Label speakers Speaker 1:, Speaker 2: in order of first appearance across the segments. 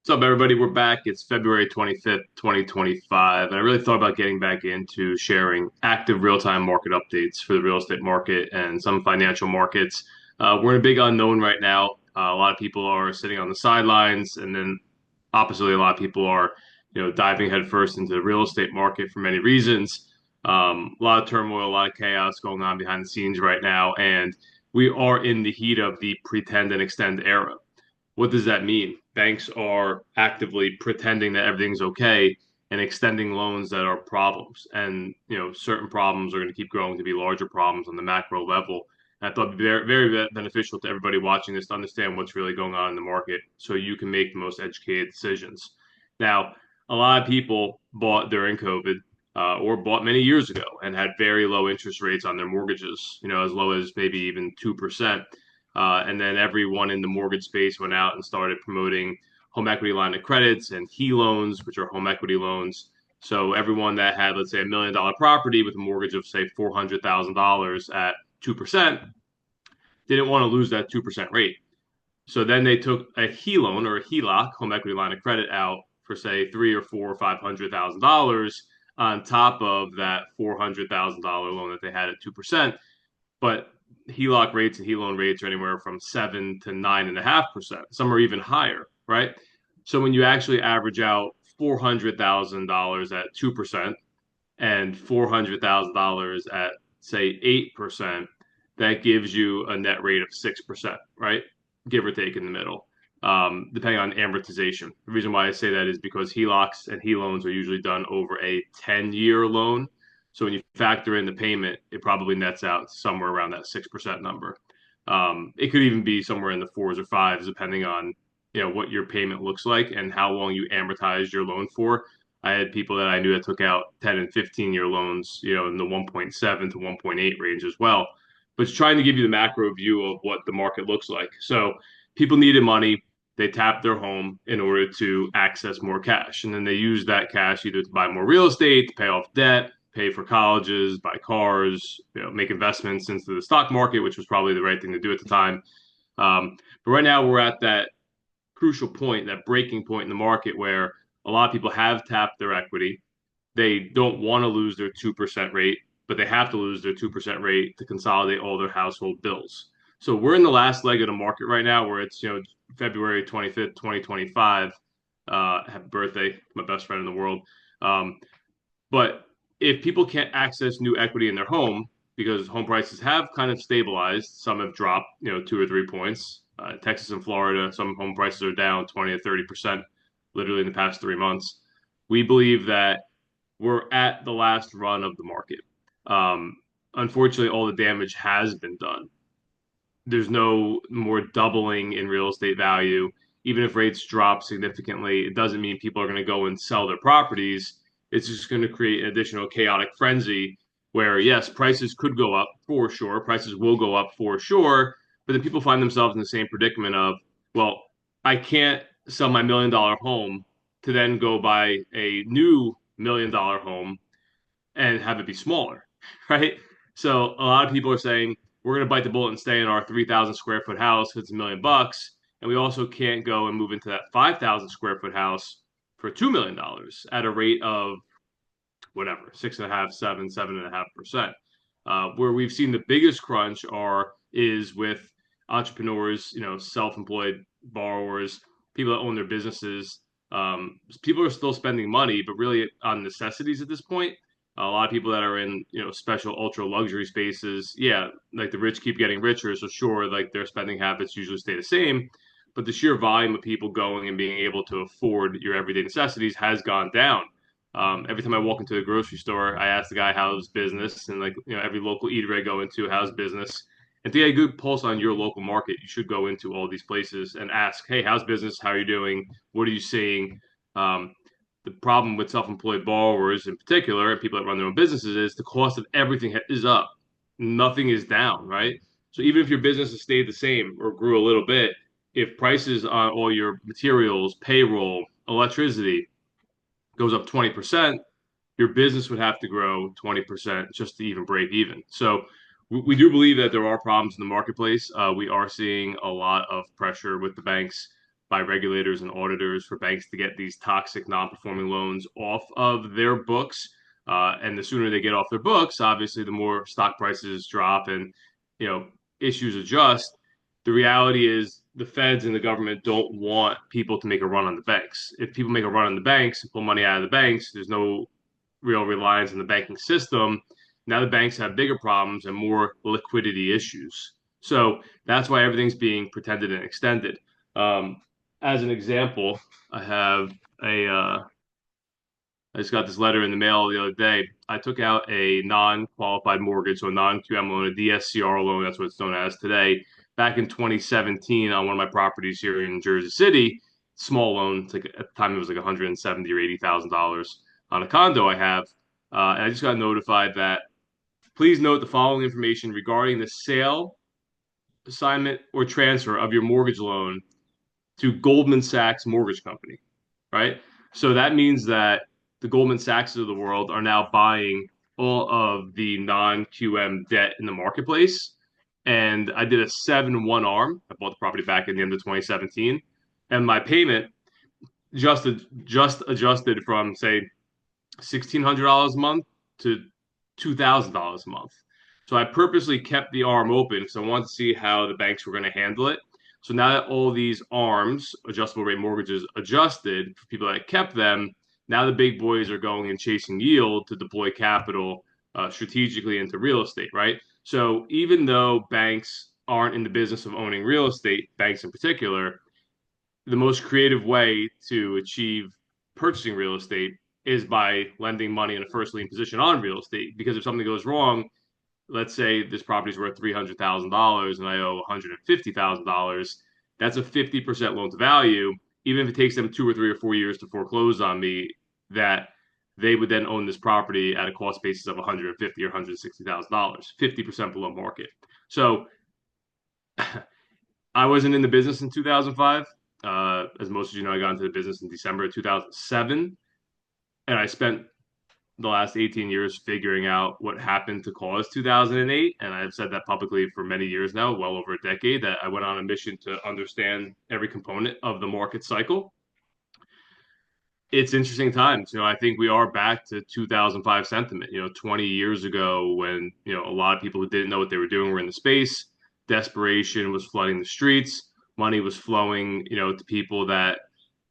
Speaker 1: What's up, everybody? We're back. It's February 25th, 2025, and I really thought about getting back into sharing active real-time market updates for the real estate market and some financial markets. We're in a big unknown right now. A lot of people are sitting on the sidelines, and then oppositely, a lot of people are, diving headfirst into the real estate market for many reasons. A lot of turmoil, a lot of chaos going on behind the scenes right now, and we are in the heat of the pretend and extend era. What does that mean? Banks are actively pretending that everything's okay and extending loans that are problems. And, certain problems are going to keep growing to be larger problems on the macro level. And I thought it'd be very, very beneficial to everybody watching this to understand what's really going on in the market so you can make the most educated decisions. Now, a lot of people bought during COVID or bought many years ago and had very low interest rates on their mortgages, as low as maybe even 2%. And then everyone in the mortgage space went out and started promoting home equity line of credits and HE loans, which are home equity loans. So everyone that had, let's say, $1 million property with a mortgage of, say, $400,000 at 2% didn't want to lose that 2% rate. So then they took a HE loan or a HELOC, home equity line of credit, out for, say, three or four or $500,000 on top of that $400,000 loan that they had at 2%. But HELOC rates and HE loan rates are anywhere from 7 to 9.5%. Some are even higher, right? So when you actually average out $400,000 at 2% and $400,000 at, say, 8%, that gives you a net rate of 6%, right? Give or take in the middle, depending on amortization. The reason why I say that is because HELOCs and HE loans are usually done over a 10-year loan. So when you factor in the payment, it probably nets out somewhere around that 6% number. It could even be somewhere in the fours or fives, depending on what your payment looks like and how long you amortize your loan for. I had people that I knew that took out 10 and 15-year loans, in the 1.7 to 1.8 range as well. But it's trying to give you the macro view of what the market looks like. So people needed money. They tapped their home in order to access more cash. And then they used that cash either to buy more real estate, to pay off debt, pay for colleges, buy cars, make investments into the stock market, which was probably the right thing to do at the time. But right now we're at that crucial point, that breaking point in the market where a lot of people have tapped their equity. They don't want to lose their 2% rate, but they have to lose their 2% rate to consolidate all their household bills. So we're in the last leg of the market right now where it's, February 25th, 2025. Happy birthday, my best friend in the world. But if people can't access new equity in their home because home prices have kind of stabilized, some have dropped, 2 or 3 points. Texas and Florida, some home prices are down 20 to 30% literally in the past 3 months. We believe that we're at the last run of the market. Unfortunately, all the damage has been done. There's no more doubling in real estate value. Even if rates drop significantly, it doesn't mean people are going to go and sell their properties. It's just going to create an additional chaotic frenzy where, yes, prices could go up for sure. Prices will go up for sure. But then people find themselves in the same predicament of, well, I can't sell my $1 million home to then go buy a new $1 million home and have it be smaller, right? So a lot of people are saying we're going to bite the bullet and stay in our 3,000 square foot house because it's $1 million, and we also can't go and move into that 5,000 square foot house for $2 million at a rate of whatever 6.5, 7, 7.5%. Where we've seen the biggest crunch is with entrepreneurs, self-employed borrowers, people that own their businesses. People are still spending money, but really on necessities at this point. A lot of people that are in, special ultra luxury spaces, yeah, like the rich keep getting richer, so sure, like their spending habits usually stay the same, but the sheer volume of people going and being able to afford your everyday necessities has gone down. Every time I walk into the grocery store, I ask the guy how's business, and like every local eatery I go into, how's business. And to get a good pulse on your local market, you should go into all these places and ask, hey, how's business? How are you doing? What are you seeing? The problem with self-employed borrowers in particular, and people that run their own businesses, is the cost of everything is up. Nothing is down, right? So even if your business has stayed the same or grew a little bit, if prices on all your materials, payroll, electricity goes up 20%, your business would have to grow 20% just to even break even. So we do believe that there are problems in the marketplace. We are seeing a lot of pressure with the banks by regulators and auditors for banks to get these toxic non-performing loans off of their books. And the sooner they get off their books, obviously, the more stock prices drop and you know issues adjust. The reality is the feds and the government don't want people to make a run on the banks. If people make a run on the banks and pull money out of the banks, there's no real reliance on the banking system. Now the banks have bigger problems and more liquidity issues. So that's why everything's being pretended and extended. As an example, I have I just got this letter in the mail the other day. I took out a non-qualified mortgage, so a non-QM loan, a DSCR loan, that's what it's known as today, back in 2017 on one of my properties here in Jersey City. Small loan. It's like at the time it was like 170 or $80,000 on a condo I have. And I just got notified that please note the following information regarding the sale, assignment, or transfer of your mortgage loan to Goldman Sachs Mortgage Company, right? So that means that the Goldman Sachs of the world are now buying all of the non-QM debt in the marketplace. And I did a 7-1 arm. I bought the property back in the end of 2017. And my payment just adjusted from, say, $1,600 a month to $2,000 a month. So I purposely kept the arm open because I wanted to see how the banks were going to handle it. So now that all these arms, adjustable rate mortgages, adjusted for people that kept them, now the big boys are going and chasing yield to deploy capital strategically into real estate, right? So even though banks aren't in the business of owning real estate, banks in particular, the most creative way to achieve purchasing real estate is by lending money in a first lien position on real estate. Because if something goes wrong, let's say this property is worth $300,000 and I owe $150,000, that's a 50% loan to value. Even if it takes them 2 or 3 or 4 years to foreclose on me, that they would then own this property at a cost basis of $150,000 or $160,000, 50% below market. So I wasn't in the business in 2005. As most of you know, I got into the business in December of 2007, and I spent the last 18 years figuring out what happened to cause 2008. And I've said that publicly for many years now, well over a decade, that I went on a mission to understand every component of the market cycle. It's interesting times. I think we are back to 2005 sentiment. 20 years ago when, a lot of people who didn't know what they were doing were in the space. Desperation was flooding the streets. Money was flowing, to people that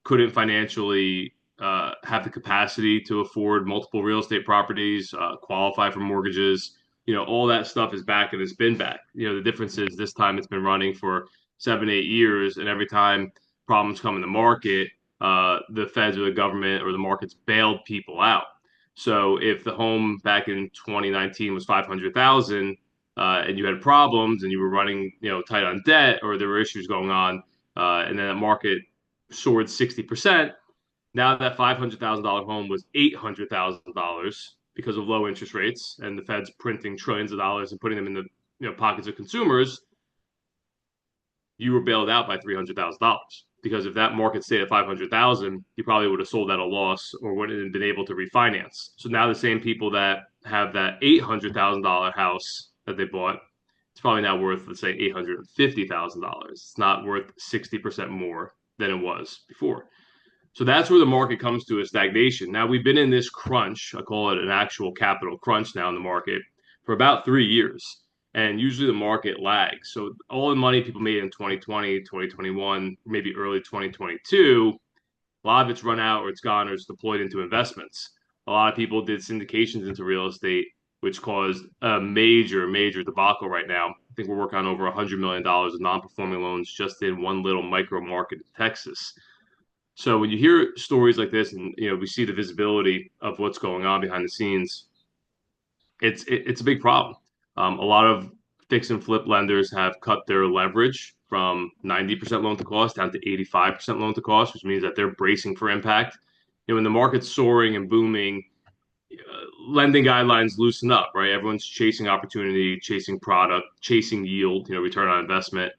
Speaker 1: couldn't financially have the capacity to afford multiple real estate properties, qualify for mortgages. All that stuff is back and it's been back. The difference is this time it's been running for 7, 8 years, and every time problems come in the market, the feds or the government or the markets bailed people out. So if the home back in 2019 was 500,000, and you had problems and you were running, tight on debt, or there were issues going on, and then the market soared 60%. Now that $500,000 home was $800,000 because of low interest rates and the Fed's printing trillions of dollars and putting them in the pockets of consumers. You were bailed out by $300,000 because if that market stayed at 500,000, you probably would have sold at a loss or wouldn't have been able to refinance. So now the same people that have that $800,000 house that they bought, it's probably now worth, let's say, $850,000. It's not worth 60% more than it was before. So that's where the market comes to a stagnation. Now we've been in this crunch, I call it an actual capital crunch now in the market, for about 3 years. And usually the market lags. So all the money people made in 2020, 2021, maybe early 2022, a lot of it's run out or it's gone or it's deployed into investments. A lot of people did syndications into real estate, which caused a major, major debacle right now. I think we're working on over $100 million of non-performing loans just in one little micro market in Texas. So when you hear stories like this and we see the visibility of what's going on behind the scenes, it's a big problem. A lot of fix and flip lenders have cut their leverage from 90% loan to cost down to 85% loan to cost, which means that they're bracing for impact. When the market's soaring and booming, lending guidelines loosen up, right? Everyone's chasing opportunity, chasing product, chasing yield, return on investment.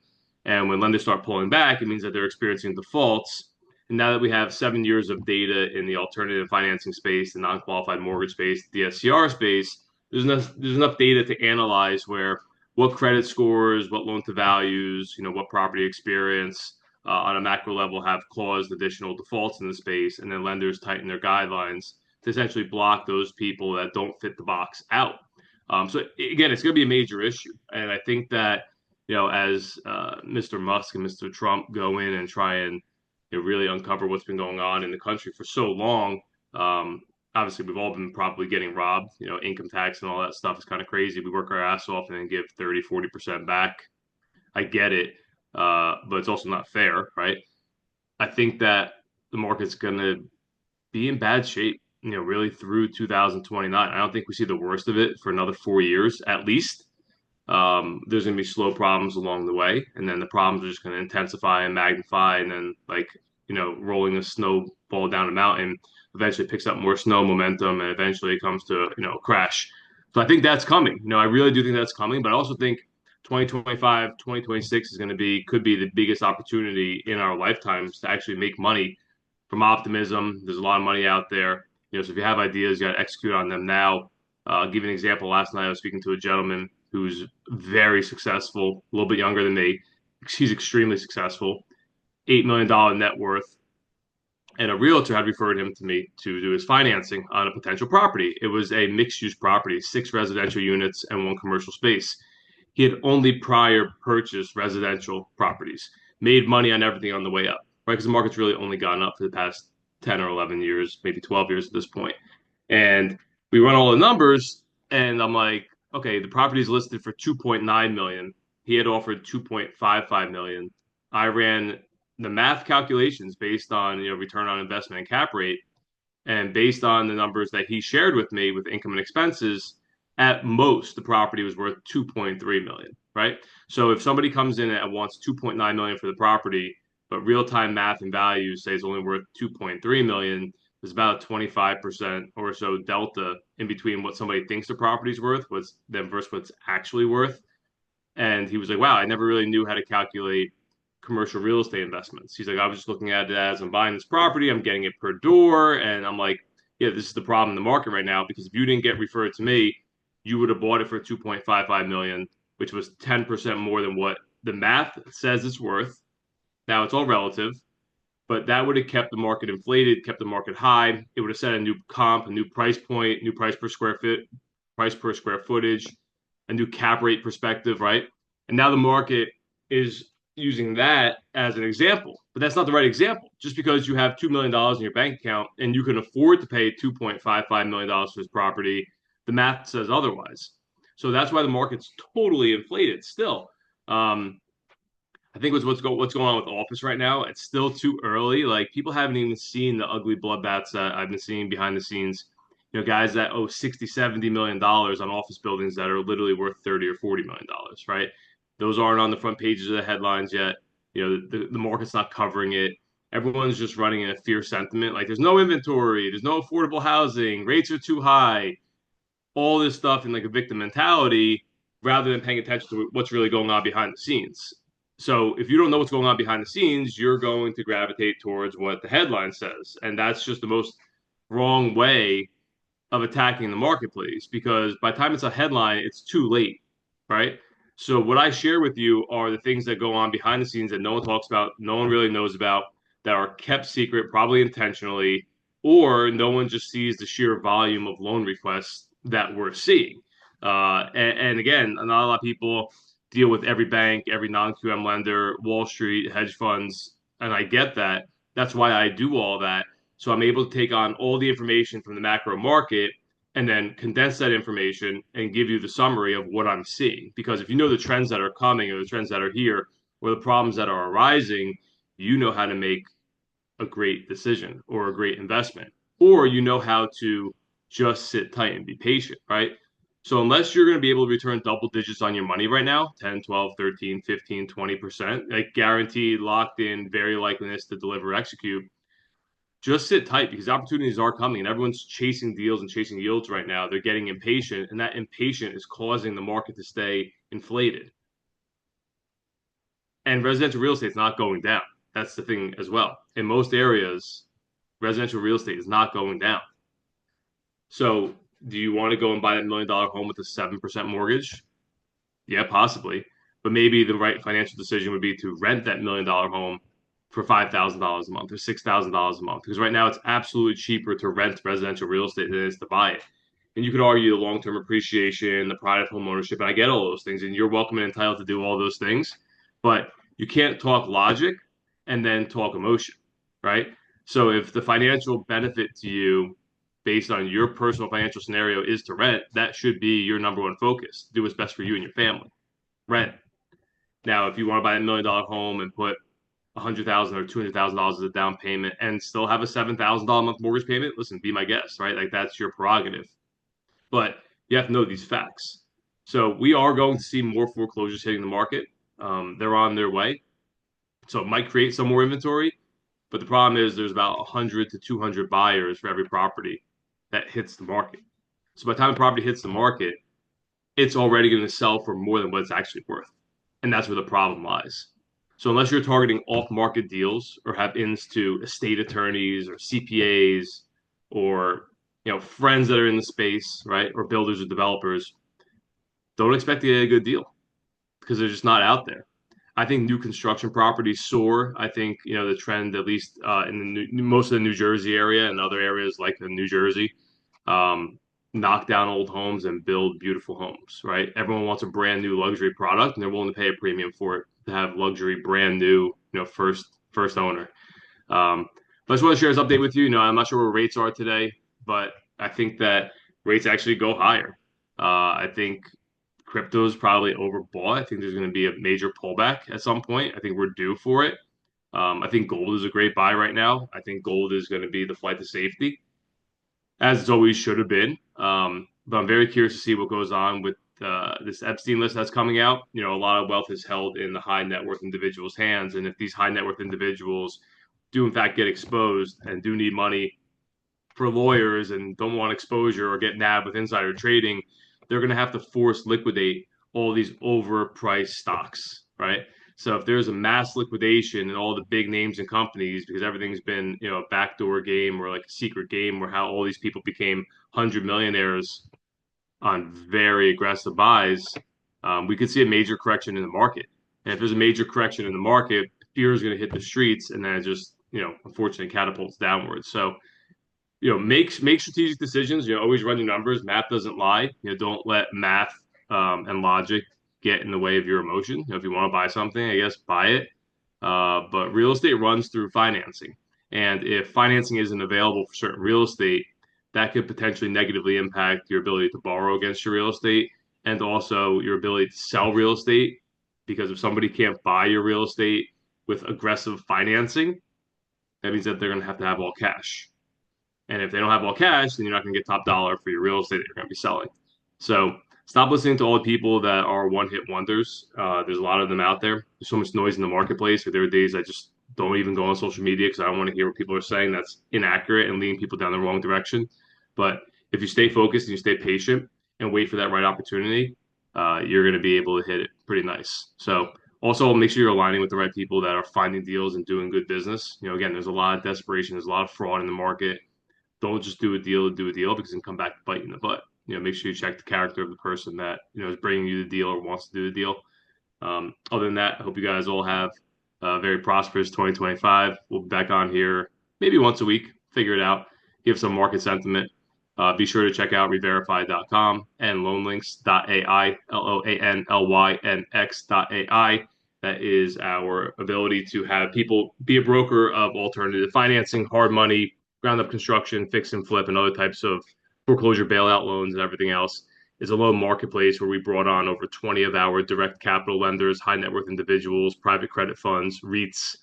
Speaker 1: And when lenders start pulling back, it means that they're experiencing defaults. And now that we have 7 years of data in the alternative financing space, the non-qualified mortgage space, the DSCR space, there's enough data to analyze where what credit scores, what loan to values, what property experience, on a macro level have caused additional defaults in the space, and then lenders tighten their guidelines to essentially block those people that don't fit the box out. So again, it's going to be a major issue, and I think that as Mr. Musk and Mr. Trump go in and try and really uncover what's been going on in the country for so long. Um, Obviously, we've all been probably getting robbed. Income tax and all that stuff is kind of crazy. We work our ass off and then give 30, 40% back. I get it, but it's also not fair, right? I think that the market's going to be in bad shape, really through 2029. I don't think we see the worst of it for another 4 years at least. There's going to be slow problems along the way, and then the problems are just going to intensify and magnify, and then rolling a snowball down a mountain eventually picks up more snow momentum, and eventually it comes to crash. So I think that's coming. I really do think that's coming, but I also think 2025, 2026 is going to could be the biggest opportunity in our lifetimes to actually make money from optimism. There's a lot of money out there. So if you have ideas, you got to execute on them now. I'll give you an example. Last night I was speaking to a gentleman who's very successful, a little bit younger than me. He's extremely successful, $8 million net worth. And a realtor had referred him to me to do his financing on a potential property. It was a mixed use property, 6 residential units and 1 commercial space. He had only prior purchased residential properties, made money on everything on the way up, right? Because the market's really only gone up for the past 10 or 11 years, maybe 12 years at this point. And we run all the numbers, and I'm like, okay, the property is listed for 2.9 million. He had offered 2.55 million. I ran the math calculations based on return on investment and cap rate, and based on the numbers that he shared with me with income and expenses, at most the property was worth 2.3 million, right? So if somebody comes in and wants 2.9 million for the property, but real-time math and values say it's only worth 2.3 million, there's about a 25% or so delta in between what somebody thinks the property's worth versus what's actually worth. And he was like, wow, I never really knew how to calculate commercial real estate investments. He's like, I was just looking at it as I'm buying this property, I'm getting it per door. And I'm like, yeah, this is the problem in the market right now, because if you didn't get referred to me, you would have bought it for 2.55 million, which was 10% more than what the math says it's worth. Now it's all relative, but that would have kept the market inflated, kept the market high. It would have set a new comp, a new price point, new price per square foot, price per square footage, a new cap rate perspective, right? And now the market is using that as an example, but that's not the right example. Just because you have $2 million in your bank account and you can afford to pay $2.55 million for this property, the math says otherwise. So that's why the market's totally inflated still. I think what's going on with office right now. It's still too early. Like, people haven't even seen the ugly bloodbaths that I've been seeing behind the scenes. Guys that owe 60, 70 million dollars on office buildings that are literally worth 30 or 40 million dollars, right? Those aren't on the front pages of the headlines yet. The market's not covering it. Everyone's just running in a fear sentiment. Like, there's no inventory, there's no affordable housing, rates are too high, all this stuff in like a victim mentality, rather than paying attention to what's really going on behind the scenes. So if you don't know what's going on behind the scenes, you're going to gravitate towards what the headline says. And that's just the most wrong way of attacking the marketplace, because by the time it's a headline, it's too late, right? So what I share with you are the things that go on behind the scenes that no one talks about, no one really knows about, that are kept secret, probably intentionally, or no one just sees the sheer volume of loan requests that we're seeing. And again, not a lot of people deal with every bank, every non-QM lender, Wall Street, hedge funds, and I get that. That's why I do all that. So I'm able to take on all the information from the macro market and then condense that information and give you the summary of what I'm seeing. Because if you know the trends that are coming or the trends that are here or the problems that are arising, you know how to make a great decision or a great investment, or you know how to just sit tight and be patient, right? So unless you're going to be able to return double digits on your money right now, 10, 12, 13, 15, 20%, like guaranteed, locked in, very likeliness to deliver, execute, just sit tight, because opportunities are coming and everyone's chasing deals and chasing yields right now. They're getting impatient, and that impatient is causing the market to stay inflated. And residential real estate is not going down. That's the thing as well. In most areas, residential real estate is not going down. So do you want to go and buy that $1 million home with a 7% mortgage? Yeah, possibly. But maybe the right financial decision would be to rent that $1 million home for $5,000 a month or $6,000 a month. Because right now it's absolutely cheaper to rent residential real estate than it is to buy it. And you could argue the long-term appreciation, the pride of home ownership, and I get all those things, and you're welcome and entitled to do all those things. But you can't talk logic and then talk emotion, right? So if the financial benefit to you based on your personal financial scenario is to rent, that should be your number one focus. Do what's best for you and your family. Rent. Now, if you want to buy $1 million home and put 100,000 or $200,000 as a down payment and still have a $7,000 a month mortgage payment, listen, be my guest, right? Like that's your prerogative. But you have to know these facts. So we are going to see more foreclosures hitting the market. They're on their way. So it might create some more inventory, but the problem is there's about 100 to 200 buyers for every property that hits the market. So by the time the property hits the market, it's already going to sell for more than what it's actually worth. And that's where the problem lies. So unless you're targeting off-market deals or have ins to estate attorneys or CPAs or friends that are in the space, right, or builders or developers, don't expect to get a good deal because they're just not out there. I think new construction properties soar. I think the trend, at least in most of the New Jersey area and other areas like the New Jersey, um, knock down old homes and build beautiful homes. Right? Everyone wants a brand new luxury product, and they're willing to pay a premium for it to have luxury, brand new, first owner. But I just want to share this update with you. I'm not sure where rates are today, but I think that rates actually go higher. I think crypto is probably overbought. I think there's going to be a major pullback at some point. I think we're due for it. I think gold is a great buy right now. I think gold is going to be the flight to safety, as it always should have been. But I'm very curious to see what goes on with this Epstein list that's coming out. A lot of wealth is held in the high net worth individuals' hands, and if these high net worth individuals do in fact get exposed and do need money for lawyers and don't want exposure or get nabbed with insider trading, they're going to have to force liquidate all these overpriced stocks, right? So if there's a mass liquidation in all the big names and companies because everything's been, a backdoor game or like a secret game where how all these people became 100 millionaires on very aggressive buys, we could see a major correction in the market. And if there's a major correction in the market, fear is going to hit the streets, and then it just, unfortunately catapults downwards. So make strategic decisions. Always run your numbers. Math doesn't lie. Don't let math and logic get in the way of your emotion. If you want to buy something, I guess buy it. But real estate runs through financing, and if financing isn't available for certain real estate, that could potentially negatively impact your ability to borrow against your real estate and also your ability to sell real estate. Because if somebody can't buy your real estate with aggressive financing, that means that they're going to have all cash. And if they don't have all cash, then you're not going to get top dollar for your real estate that you're going to be selling. So stop listening to all the people that are one-hit wonders. There's a lot of them out there. There's so much noise in the marketplace. There are days I just don't even go on social media because I don't want to hear what people are saying that's inaccurate and leading people down the wrong direction. But if you stay focused and you stay patient and wait for that right opportunity, you're going to be able to hit it pretty nice. So also make sure you're aligning with the right people that are finding deals and doing good business. Again, there's a lot of desperation. There's a lot of fraud in the market. Don't just do a deal to do a deal because it can come back to bite you in the butt. Make sure you check the character of the person that is bringing you the deal or wants to do the deal. Other than that, I hope you guys all have a very prosperous 2025. We'll be back on here maybe once a week, figure it out, give some market sentiment. Be sure to check out reverify.com and loanlinx.ai, LOANLYNX.ai. That is our ability to have people be a broker of alternative financing, hard money, ground up construction, fix and flip, and other types of foreclosure bailout loans and everything else. Is a loan marketplace where we brought on over 20 of our direct capital lenders, high net worth individuals, private credit funds, REITs,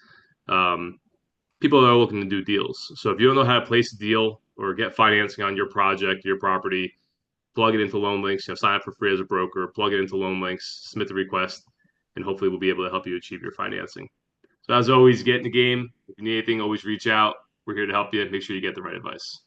Speaker 1: people that are looking to do deals. So if you don't know how to place a deal or get financing on your project, your property, plug it into LoanLinx, sign up for free as a broker, plug it into LoanLinx, submit the request, and hopefully we'll be able to help you achieve your financing. So as always, get in the game. If you need anything, always reach out. We're here to help you. Make sure you get the right advice.